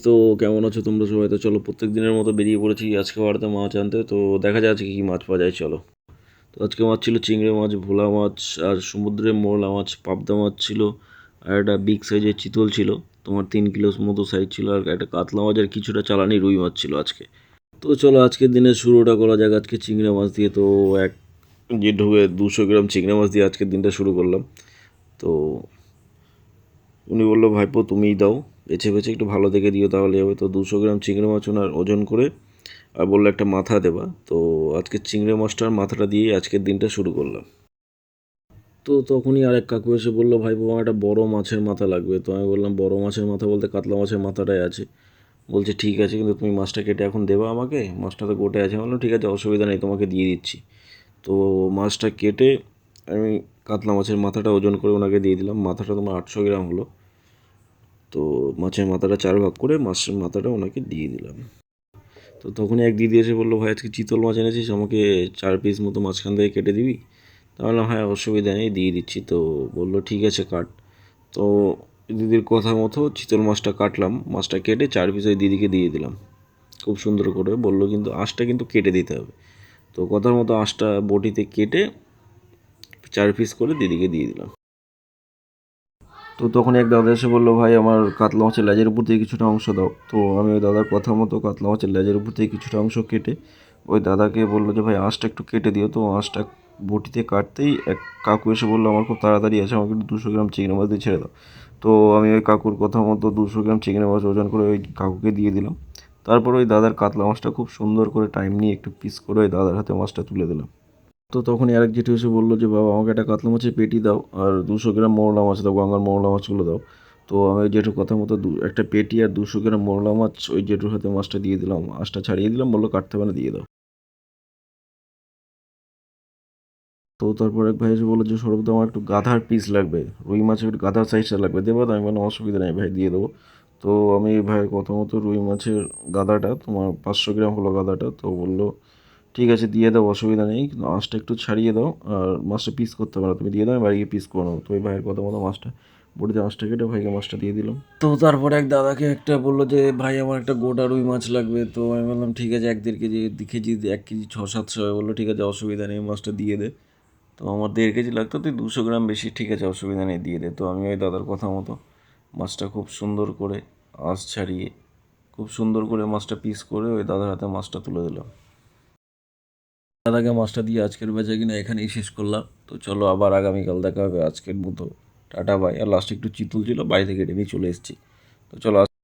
তো কেমন আছো তোমরা সবাই? তো চলো প্রত্যেক দিনের মতো বেরিয়ে পড়েছি আজকে বাড়িতে মাছ আনতে। তো দেখা যায় আজকে কী মাছ পাওয়া যায়, চলো। তো আজকে মাছ ছিল চিংড়ি মাছ, ভোলা মাছ, আর সমুদ্রের মোরলা মাছ, পাবদা মাছ ছিল, আর একটা বিগ সাইজের চিতল ছিল, তোমার 3 কিলো মতো সাইজ ছিল, আর একটা কাতলা মাছ, আর কিছুটা চালানি রুই মাছ ছিল আজকে। তো চলো আজকের দিনের শুরুটা করা যাক আজকে চিংড়ি মাছ দিয়ে। তো এক যে ঢুকে 200 গ্রাম চিংড়ি মাছ দিয়ে আজকের দিনটা শুরু করলাম। তো উনি বললো, ভাইপো তুমিই দাও, বেছে বেছে একটু ভালো দেখে দিও তাহলে হবে। তো 200 গ্রাম চিংড়ি মাছ ওনার ওজন করে আর বললো একটা মাথা দেবা। তো আজকে চিংড়ি মাছটার মাথাটা দিয়ে আজকের দিনটা শুরু করলাম। তো তখনই আরেক কাকু এসে বললো, ভাইপো আমার একটা বড় মাছের মাথা লাগবে। তো আমি বললাম, বড় মাছের মাথা বলতে কাতলা মাছের মাথাটাই আছে। বলছে ঠিক আছে, কিন্তু তুমি মাছটা কেটে এখন দেবা আমাকে, মাছটা তো গোটে আছে। বললাম ঠিক আছে, অসুবিধা নেই, তোমাকে দিয়ে দিচ্ছি। তো মাছটা কেটে আমি কাতলা মাছের মাথাটা ওজন করে ওনাকে দিয়ে দিলাম। মাথাটা তোমার 800 গ্রাম হলো। তো মাছের মাথাটা 4 ভাগ করে মাছের মাথাটা ওনাকে দিয়ে দিলাম। তো তখনই এক দিদি এসে বললো, ভাই আজকে চিতল মাছ এনেছিস, আমাকে 4 পিস মতো মাঝখান থেকে কেটে দিবি? তা বললাম হ্যাঁ অসুবিধা নেই, দিয়ে দিচ্ছি। তো বললো ঠিক আছে কাট। তো দিদির কথা মতো চিতল মাছটা কাটলাম, মাছটা কেটে 4 পিস ওই দিদিকে দিয়ে দিলাম খুব সুন্দর করে। বললো কিন্তু আঁশটা কিন্তু কেটে দিতে হবে। তো কথার মতো আঁশটা বটিতে কেটে 4 পিস করে দিদিকে দিয়ে দিলাম। তো তখন এক দাদা এসে বললো, ভাই আমার কাতলা মাছের লেজের উপর থেকে কিছুটা অংশ দাও। তো আমি ওই দাদার কথা মতো কাতলা মাছের লেজের উপর থেকে কিছুটা অংশ কেটে ওই দাদাকে বললো যে ভাই আঁশটা একটু কেটে দিও। তো আঁশটা বটিতে কাটতেই এক কাকু এসে বললো, আমার খুব তাড়াতাড়ি আছে, আমাকে একটু 200 গ্রাম চিংড়ি মাছ দিয়ে ছেড়ে দাও। তো আমি ওই কাকুর কথা মতো 200 গ্রাম চিংড়ি মাছ ওজন করে ওই কাকুকে দিয়ে দিলাম। তারপর ওই দাদার কাতলা মাছটা খুব সুন্দর করে টাইম নিয়ে একটু পিস করে ওই দাদার হাতে মাছটা তুলে দিলাম। তো তখনই আরেক জেঠু এসে বললো যে বাবা আমাকে একটা কাতলা মাছের পেটি দাও, আর 200 গ্রাম মোরলা মাছ দাও, গঙ্গার মোরলা মাছগুলো দাও। তো আমি ওই জেঠুর কথা মতো একটা পেটি আর 200 গ্রাম মোরলা মাছ ওই জেঠুর হাতে মাছটা দিয়ে দিলাম, মাছটা ছাড়িয়ে দিলাম, বললো কাটতে হবে না, দিয়ে দাও। তো তারপর এক ভাই এসে বললো যে সৌরভ দা আমার একটু গাধার পিস লাগবে, রুই মাছের একটু গাধার সাইজটা লাগবে, দেবো? তো আমি বললাম অসুবিধা নেই ভাই, দিয়ে দেবো। তো আমি ভাইয়ের কথা মতো রুই মাছের গাদাটা তোমার 500 গ্রাম হলো গাদাটা। তো বললো ঠিক আছে দিয়ে দাও, অসুবিধা নেই, কিন্তু মাছটা একটু ছাড়িয়ে দাও, আর মাছটা পিস করতে পারো, তুমি দিয়ে দাও, আমি বাড়ি গিয়ে পিস করে নেবো। তো ওই ভাইয়ের কথা মতো মাছটা বটিতে মাছটা কেটে ভাইকে মাছটা দিয়ে দিলাম। তো তারপরে এক দাদাকে একটা বললো যে ভাই আমার একটা গোটা রুই মাছ লাগবে। তো আমি বললাম ঠিক আছে, 1-1.5 কেজি, 1 কেজি 1 কেজি 600-700 বললো ঠিক আছে অসুবিধা নেই, মাছটা দিয়ে দে। তো আমার 1.5 কেজি লাগতো, তুই 200 গ্রাম বেশি, ঠিক আছে অসুবিধা নেই, দিয়ে দে। তো আমি ওই দাদার কথা মতো মাছটা খুব সুন্দর করে আঁশ ছাড়িয়ে খুব সুন্দর করে মাছটা পিস করে ওই দাদার হাতে মাছটা তুলে দিলাম। দাদাকে মাছটা দিয়ে আজকের বেচা কিনা এখানেই শেষ করলাম। তো চলো আবার আগামীকাল দেখা হবে, আজকের মতো টাটা বাই। আর লাস্টে একটু চিতল ছিল, বাড়ি থেকে কেটে নিয়ে চলে এসেছি। তো চলো।